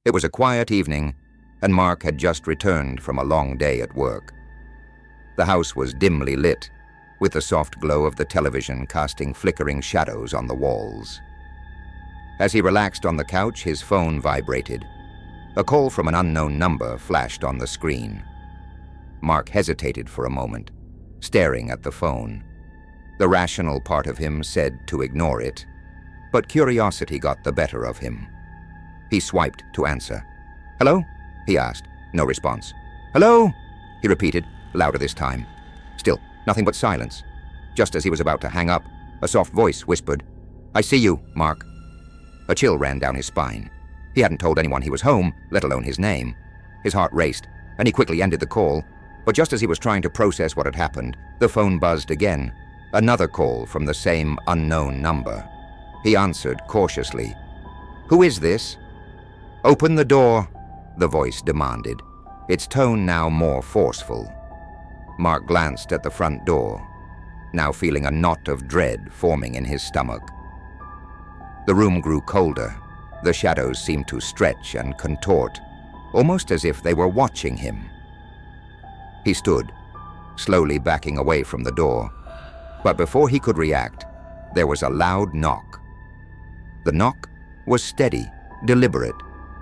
It was a quiet evening, and Mark had just returned from a long day at work. The house was dimly lit, with the soft glow of the television casting flickering shadows on the walls. As he relaxed on the couch, his phone vibrated. A call from an unknown number flashed on the screen. Mark hesitated for a moment, staring at the phone. The rational part of him said to ignore it, but curiosity got the better of him. He swiped to answer. "Hello?" he asked. No response. "Hello?" he repeated, louder this time. Still, nothing but silence. Just as he was about to hang up, a soft voice whispered, "I see you, Mark." A chill ran down his spine. He hadn't told anyone he was home, let alone his name. His heart raced, and he quickly ended the call. But just as he was trying to process what had happened, the phone buzzed again. Another call from the same unknown number. He answered cautiously. "Who is this?" "Open the door," the voice demanded, its tone now more forceful. Mark glanced at the front door, now feeling a knot of dread forming in his stomach. The room grew colder. The shadows seemed to stretch and contort, almost as if they were watching him. He stood, slowly backing away from the door, but before he could react, there was a loud knock. The knock was steady, deliberate,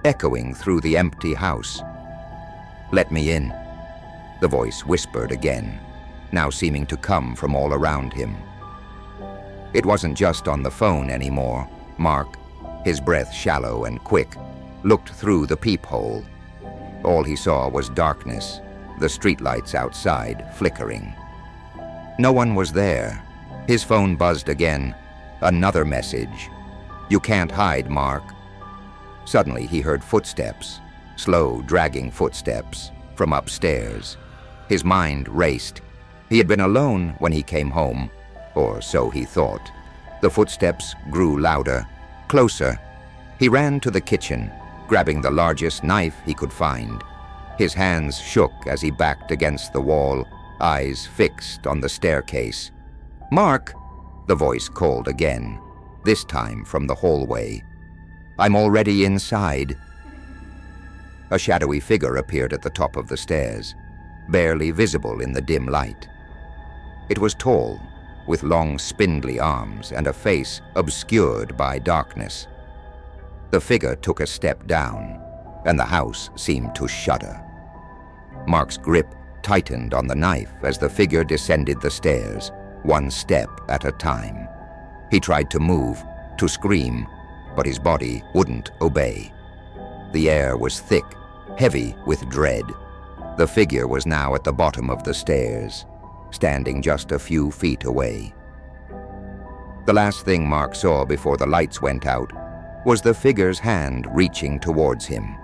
echoing through the empty house. "Let me in," the voice whispered again, now seeming to come from all around him. It wasn't just on the phone anymore. Mark, his breath shallow and quick, looked through the peephole. All he saw was darkness, the streetlights outside flickering. No one was there. His phone buzzed again. Another message. "You can't hide, Mark." Suddenly he heard footsteps, slow, dragging footsteps, from upstairs. His mind raced. He had been alone when he came home, or so he thought. The footsteps grew louder, closer. He ran to the kitchen, grabbing the largest knife he could find. His hands shook as he backed against the wall, eyes fixed on the staircase. "Mark!" the voice called again, this time from the hallway. "I'm already inside." A shadowy figure appeared at the top of the stairs, barely visible in the dim light. It was tall, with long spindly arms and a face obscured by darkness. The figure took a step down, and the house seemed to shudder. Mark's grip tightened on the knife as the figure descended the stairs, one step at a time. He tried to move, to scream, but his body wouldn't obey. The air was thick, heavy with dread. The figure was now at the bottom of the stairs, standing just a few feet away. The last thing Mark saw before the lights went out was the figure's hand reaching towards him.